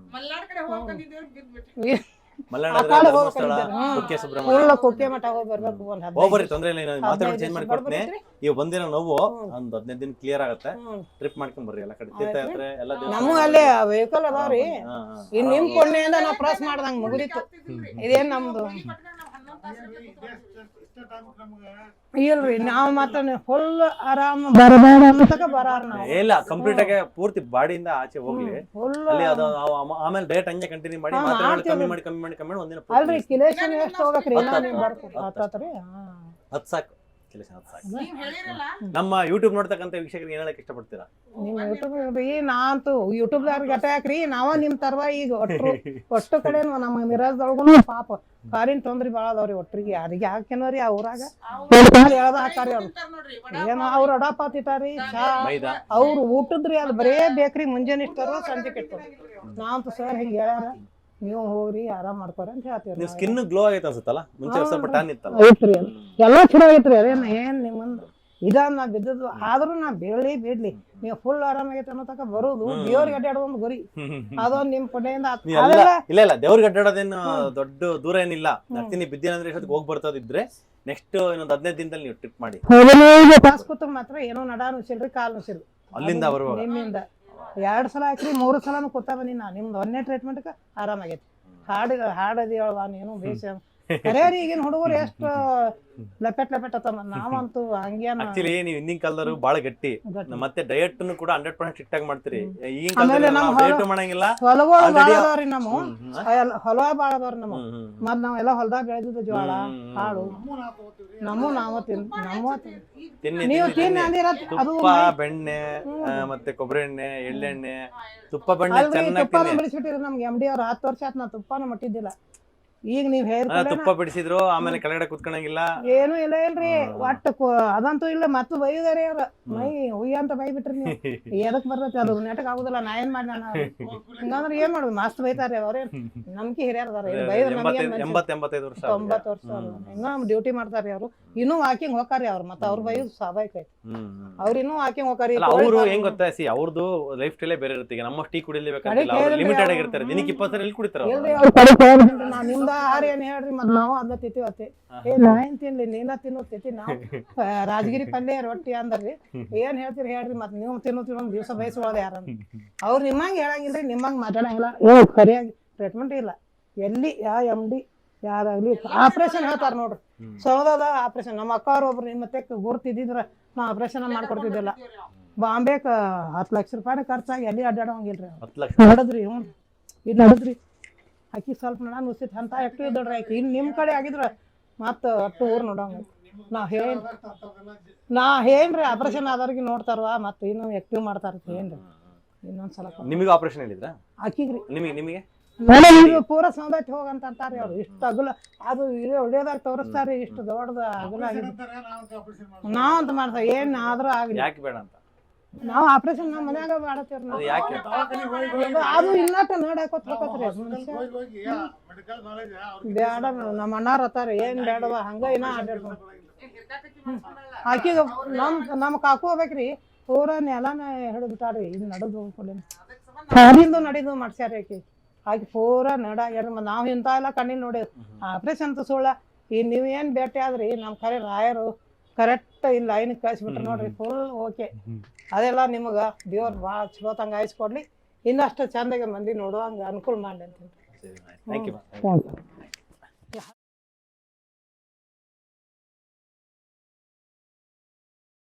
Speaker 1: ಕುಕ್ಕೆ ಮಠ ಹೋಗಿ ಬರ್ಬೇಕು.
Speaker 2: ಹೋಗ್ಬರ್ರಿ, ತೊಂದ್ರೆ ಇಲ್ಲ. ಮಾತಾಡೋದು ಚೇಂಜ್ ಮಾಡಿ ಕೊಡ್ತೀನಿ. ಇವ್ ಬಂದಿರೋ ನೋವು ಒಂದ್ 15 ದಿನ ಕ್ಲಿಯರ್ ಆಗತ್ತೆ. ಟ್ರಿಪ್ ಮಾಡ್ಕೊಂಡ್ ಬರ್ರಿ ಎಲ್ಲ ಕಡೆ ತೀರ್ಥಯಾತ್ರೆ ಎಲ್ಲ.
Speaker 1: ನಮಗೂ ಅಲ್ಲೇ ವೆಹಿಕಲ್ ಅದಾವ್ರಿ. ಇನ್ ನಿಮ್ ಪುಣ್ಯದಿಂದ ನಾವ್ ಪ್ರೆಸ್ ಮಾಡ್ದಂಗ ಮುಗಿದಿತ್ತು. ಇದೇನ್ ನಮ್ದು ಇಲ್ರಿ. ನಾವ್ ಮತ್ತ ಫುಲ್ ಆರಾಮ್ ಬರಾರ ನಾವು
Speaker 2: ಇಲ್ಲ. ಕಂಪ್ಲೀಟ್ ಆಗಿ ಪೂರ್ತಿ ಬಾಡಿಯಿಂದ ಆಚೆ ಹೋಗ್ಲಿ. ಅಲ್ಲಿ ಅದು ಆಮೇಲೆ ಡಯಟ್ ಹಂಗೆ ಕಂಟಿನ್ಯೂ ಮಾಡಿ ಕಮ್ಮಿ ಮಾಡಿ ಒಂದಿನ
Speaker 1: ಅಲ್ರಿ. ಕಿಲೇಶನ್ ಎಷ್ಟು ಹೋಗ್ಬೇಕ್ರಿ?
Speaker 2: 10 ಸಾಕು. ನಮ್ಮ ಯೂಟ್ಯೂಬ್ ನೋಡ್ತಕ್ಕಂಥ ವೀಕ್ಷಕರಿಗೆ ಏನ್ ಹೇಳಕ್ ಇಷ್ಟಪಡ್ತೀರಾ?
Speaker 1: ನಿಮ್ ಯೂಟ್ಯೂಬ್ ರೀ, ನಾನಂತೂ ಯೂಟ್ಯೂಬ್ ಗಟ್ಟ ಯಾಕ್ರಿ ನಾವ ನಿಮ್ ತರ್ವ ಈಗ ಒಟ್ಟು ಕಡೆ ನಮ್ಮ ಮಿರಾಜ್ದೊಳಗು ಪಾಪ ಕಾರಿನ ತೊಂದ್ರೆ ಬಾಳ ಅದಾವ್ರಿ. ಒಟ್ರಿಗೆ ಯಾರಿಗೆ ಹಾಕೇನೋರಿ ಆ ಊರಾಗ ಹೇಳ್ದ ಹಾಕಾರಿ ಅವ್ರು. ಏನ ಅವ್ರ ಅಡಾಪ ತಿಂತಾರಿ ಚಾ, ಅವ್ರು ಊಟದ್ರಿ ಅದು ಬರೇ ಬೇಕ್ರಿ. ಮುಂಜಾನೆ ಇಷ್ಟಾರ ಸಂಜೆ ಕೆಟ್ಟು. ನಾವಂತೂ ಸರ್ ಹಿಂಗ ಹೇಳ್ಯಾರ, ನೀವು ಹೋಗ್ರಿ ಆರಾಮ್ ಮಾಡ್ಕೊರಿ ಅಂತ ಹೇಳ್ತೀವಿ.
Speaker 2: ಸ್ಕಿನ್ ಗ್ಲೋ ಆಗೈತೆ ಅನ್ಸುತ್ತಲ್ಲ, ಮುಂಚೆ ಸ್ವಲ್ಪ ಟ್ಯಾನ್ ಇತ್ತಲ್ಲ.
Speaker 1: ಐತ್ರಿ, ಎಲ್ಲಾ ಚಲೋ ಐತ್ರಿ. ಅದೇನ ಏನ್ ನಿಮ್ಮಂದ್ ಇದ ನಾ ಬಿದ್ದದ್ದು. ಆದ್ರೂ ನಾ ಬಿಡ್ಲಿ ನೀವು ಫುಲ್ ಆರಾಮಾಗೈತೆ ಅನ್ನೋ ತಕ ಬರುದು ದೇವ್ರಿಗೆ ಅಡ್ಡಾಡೋದೊಂದು ಗುರಿ. ಅದೊಂದು ನಿಮ್ ಪುಣ್ಯದಿಂದ
Speaker 2: ಇಲ್ಲ. ದೇವ್ರಿಗೆ ಅಡ್ಡಾಡೋದೇನು ದೊಡ್ಡ ದೂರ ಏನಿಲ್ಲ. ನರ್ತಿನಿ ಬಿದ್ದೇನಂದ್ರೆ ಎಷ್ಟೊತ್ತಿಗೆ ಹೋಗಿ ಬರ್ತದಿದ್ರೆ ನೆಕ್ಸ್ಟ್ ಇನ್ನೊಂದು 15 ದಿನದಲ್ಲಿ ನೀವು ಟ್ರಿಪ್ ಮಾಡಿ.
Speaker 1: ಪಾಸ್ಕೂತ ಮಾತ್ರ ಏನೋ ನಡ ನುಸಿಲ್ರಿ, ಕಾಲ್ ನುಸಿಲ್ರಿ.
Speaker 2: ಅಲ್ಲಿಂದ ಬರುವಾಗ
Speaker 1: ನಿಮ್ಮಿಂದ 2 ಸಲ ಹಾಕ್ರಿ 3 ಸಲನು ಕೂತಾ ಬಂದಿ ನಾ. ನಿಮ್ದು 1ನೇ ಟ್ರೀಟ್ಮೆಂಟ್ ಆರಾಮಾಗೈತಿ. ಹಾಡದಿ ಹೇಳುವ ನೀನು ಬೇಸ ಕರೆಯರಿ. ಈಗಿನ ಹುಡುಗರು ಎಷ್ಟು ಲಪೆಟ್ ಅತ್ತಮ್ಮ. ನಾವಂತೂ ಹಂಗೇನ
Speaker 2: ಆಕ್ಚುಲಿ ನೀವು ಹಿಂದಿನ ಕಾಲದವರು ಬಾಳ ಗಟ್ಟಿ. ಮತ್ತೆ ಡಯಟ್ ಕೂಡ 100% ಸ್ಟ್ರಿಕ್ಟ್ ಆಗಿ ಮಾಡ್ತೀರಿ. ಈಗಿನ ಕಾಲದಲ್ಲಿ ಡಯಟ್ ಮಾಡಂಗಿಲ್ಲ.
Speaker 1: ಹೊಲಗಳು ಬಾಳ ಅದಾವ್ರಿ. ನಮ್ಮ ಹೊಲ ಬಾಳ ಅದಾವ್ರಿ. ನಮ್ಮ ಮತ್ ನಾವೆಲ್ಲ ಹೊಲದಾಗ ಬೆಳೆದಿದ್ದು ಜೋಳ ಕಾಳು ನಾವು ತಿನ್ನಿ. ನೀವು ತಿನ್ನಿ ಅಂದಿರ
Speaker 2: ತುಪ್ಪ, ಬೆಣ್ಣೆ, ಮತ್ತೆ ಕೊಬ್ಬರಿ ಎಣ್ಣೆ, ಎಳ್ಳೆಣ್ಣೆ, ತುಪ್ಪ ಬೆಣ್ಣೆ ಚೆನ್ನಾಗಿ
Speaker 1: ತುಪ್ಪನ ಬಿಡಿಸ್ಬಿಟ್ಟಿರಿ. ನಮ್ಗೆ MD ಅವ್ರು 10 ವರ್ಷ ಆಯ್ತು ನಾ ತುಪ್ಪನ ಮಟ್ಟಿದ್ದಿಲ್ಲ. ಈಗ ನೀವ್ ಹೇಳಿದ್ಮೇಲೆ
Speaker 2: ತುಪ್ಪ ಬಿಡಿಸಿದ್ರು ಆಮೇಲೆ ಕೆಳಗಡೆ ಕುತ್ಕೊಳಂಗಿಲ್ಲ.
Speaker 1: ಏನು ಇಲ್ಲ ಇಲ್ರಿ ಒಟ್ಟು ಅದಂತೂ ಇಲ್ಲ ಮತ್ತು ಬೈದಾರಿ ಅವ್ರ ಮೈ ಹುಯ್ಯ ಅಂತ ಬೈ ಬಿಟ್ರಿ ನೀವು ಎದಕ್ ಬರ್ತೈತಿ ಅದು ನೆಟಕ್ ಆಗುದಿಲ್ಲ ನಾ ಏನ್ ಮಾಡಿ ನಾನು ಹಿಂಗಂದ್ರೆ ಏನ್ ಮಾಡುದು ಮಸ್ತ್ ಬೈತಾರ ಅವ್ರೇನ್ ನಮ್ಕಿ ಹಿರಿಯರ್ ಅದಾರ ಬೈದ್ರ
Speaker 2: 80-85 ವರ್ಷ
Speaker 1: 90 ವರ್ಷ ಹಿಂಗ ಡ್ಯೂಟಿ ಮಾಡ್ತಾರ್ರಿ ಅವ್ರು ಇನ್ನೂ ವಾಕಿಂಗ್ ಹೋಗಾರಿ ಅವ್ರು ಮತ್ತೆ ಅವ್ರ ಬೈದು ಸ್ವಾಭಾವಿಕ ಐತಿ ಅವ್ರ ಇನ್ನೂ ವಾಕಿಂಗ್ ಹೋಗಾರಿ.
Speaker 2: ಅವ್ರು ಹೆಂಗ್ ಗೊತ್ತಾ ಅವ್ರದ್ದು ಲೈಫ್ ಸ್ಟೈಲೇ ಬೇರೆ ಇರುತ್ತೆ. ಈಗ ನಮ್ಮ ಟೀ ಕುಡಿಲೇಬೇಕಂತಿಲ್ಲ, ಅವ್ರು ಲಿಮಿಟೆಡ್ ಆಗಿರ್ತಾರೆ. ದಿನಕ್ಕೆ 20 ಎಲ್ಲಿ ಕುಡಿತಾರ
Speaker 1: ನಾ ನಿಮ್ದ ಆಹಾರ ಏನ್ ಹೇಳ್ರಿ ಮತ್ ನಾವು ಅದ ತಿಂತೀವತ್ತಿ ನಾ ಏನ್ ತಿನ್ಲಿ ನೀನ ತಿನ್ನೋತೈತಿ ನಾವು ರಾಜಗಿರಿ ಪಲ್ಯ ರೊಟ್ಟಿ ಅಂದ್ರಿ ಏನ್ ಹೇಳ್ತೀರಿ ಹೇಳ್ರಿ ಮತ್ ನೀವು ತಿನ್ನೋತಿ ಒಂದ್ ದಿವ್ಸ ಬಯಸ್ಕೊಳ್ಳೋದು ಯಾರನ್ನ ಅವ್ರು ನಿಮ್ಮಂಗ್ ಹೇಳಂಗಿಲ್ರಿ ನಿಮ್ಮಂಗ್ ಮಾತಾಡಂಗಿಲ್ಲ ಸರಿಯಾಗಿ ಟ್ರೀಟ್ಮೆಂಟ್ ಇಲ್ಲ ಎಲ್ಲಿ MD ಯಾರಾಗ್ಲಿ ಆಪರೇಷನ್ ಹೇಳ್ತಾರ ನೋಡ್ರಿ ಸೌದದ ಆಪರೇಷನ್. ನಮ್ಮ ಅಕ್ಕ ಅವ್ರ ಒಬ್ರು ಮತ್ತೆ ಗುರ್ತಿದ್ರ ನಾ ಆಪರೇಷನ್ ಮಾಡ್ಕೊಡ್ತಿದ್ದಿಲ್ಲ. ಬಾಂಬೆಕ್ 10 ಲಕ್ಷ ರೂಪಾಯಿ ಖರ್ಚಾಗಿ ಎಲ್ಲಿ ಅಡ್ಡಾಡೋಂಗಿಲ್ರಿ ನಡದ್ರಿ ಇದು ನಡದ್ರಿ ಆಕಿ ಸ್ವಲ್ಪ ನೋಡ ನುಸಿತ್ ಅಂತ ಆಕ್ಟಿವ್ ಇದ್ದಳ್ರಿ ಆಕಿ ಇನ್ನು ನಿಮ್ಮ ಕಡೆ ಆಗಿದ್ರ ಮತ್ತ ಅಷ್ಟು ಊರ್ ನೋಡಂಗ ನಾ ಏನ್ರಿ ಆಪರೇಷನ್ ಆದವ್ರಿಗೆ ನೋಡ್ತಾರವ ಮತ್ತ ಇನ್ನು ಆಕ್ಟಿವ್ ಮಾಡ್ತಾರ ಏನ್ರಿ ಇನ್ನೊಂದ್ಸಲ
Speaker 2: ನಿಮಗೆ ಆಪರೇಷನ್ ಹೇಳಿದ್ರ
Speaker 1: ಆಕಿಗ್ರಿ
Speaker 2: ನಿಮಗೆ
Speaker 1: ಪೂರ ಸೌಂದರ್ಯ ಹೋಗಂತ ಅಂತಾರ್ರಿ ಅವ್ರು ಇಷ್ಟು ಅಗುಲ ಅದು ಇದು ಒಳ್ಳೆಯದಾಗ ತೋರಿಸ್ತಾರ್ರಿ ಇಷ್ಟು ದೊಡ್ಡದ ಅಗುಲ ನಾವ್ ಅಂತ ಮಾಡ್ತಾರ ಏನ್ ಆದ್ರೂ ಆಗ್ಲಿ
Speaker 2: ಯಾಕೆ ಬೇಡ ಅಂತ
Speaker 1: ನಾವ್ ಆಪರೇಷನ್ ನಮ್ಮ ಮನ್ಯಾಗ ಮಾಡತ್ತೇವ್ರಿ ನಾವು
Speaker 2: ಯಾಕೆ
Speaker 1: ಅದು ಇನ್ನಟ ನೋಡಾಕೋತ್ ಹೋಗತ್ರಿ ಬೇಡ ನಮ್ಮ ಅಣ್ಣಾರ ಅತ್ತಾರ ಏನ್ ಬೇಡವ ಹಂಗ ಏನ ಅಡ್ಡಾಡ್ಬೋದು ಆಕಿಗ ನಮ್ ಕಾಕು ಹೋಗ್ಬೇಕ್ರಿ ಪೂರ ನೆಲನ ಹಿಡಿದು ಬಿಟ್ಟಾಡ್ರಿ ಇದು ನಡೆದು ಹೋಗ್ಕೊಲ್ಲ ಹರಿಂದು ನಡಿದು ಮಾಡ್ಸ್ಯಾರ ಆಕಿ ಪೂರ ನಡಾಗ್ಯಾರ ನಾವ್ ಇಂತ ಎಲ್ಲ ಕಣ್ಣಿಲ್ ನೋಡಿ ಆಪರೇಷನ್ ಅಂತ ಸುಳ್ಳ ಈ ನೀವ್ ಏನ್ ಭೇಟಿ ಆದ್ರಿ ನಮ್ ಖರೆ ರಾಯರು ಕರೆಕ್ಟ್ ಇಲ್ಲಿ ಲೈನ್ ಕಳಿಸ್ಬಿಟ್ರು ನೋಡ್ರಿ ಫುಲ್ ಓಕೆ ಅದೆಲ್ಲ ನಿಮಗ ದೇವ್ರು ಭಾಳ ಚಲೋ ತಂಗ ಆಯ್ಸ್ಕೊಡ್ಲಿ ಇನ್ನಷ್ಟು ಚಂದಾಗಿ ಮಂದಿ ನೋಡುವಂಗ ಅನುಕೂಲ ಮಾಡ್ಲಿ ಅಂತ.
Speaker 2: Thank you.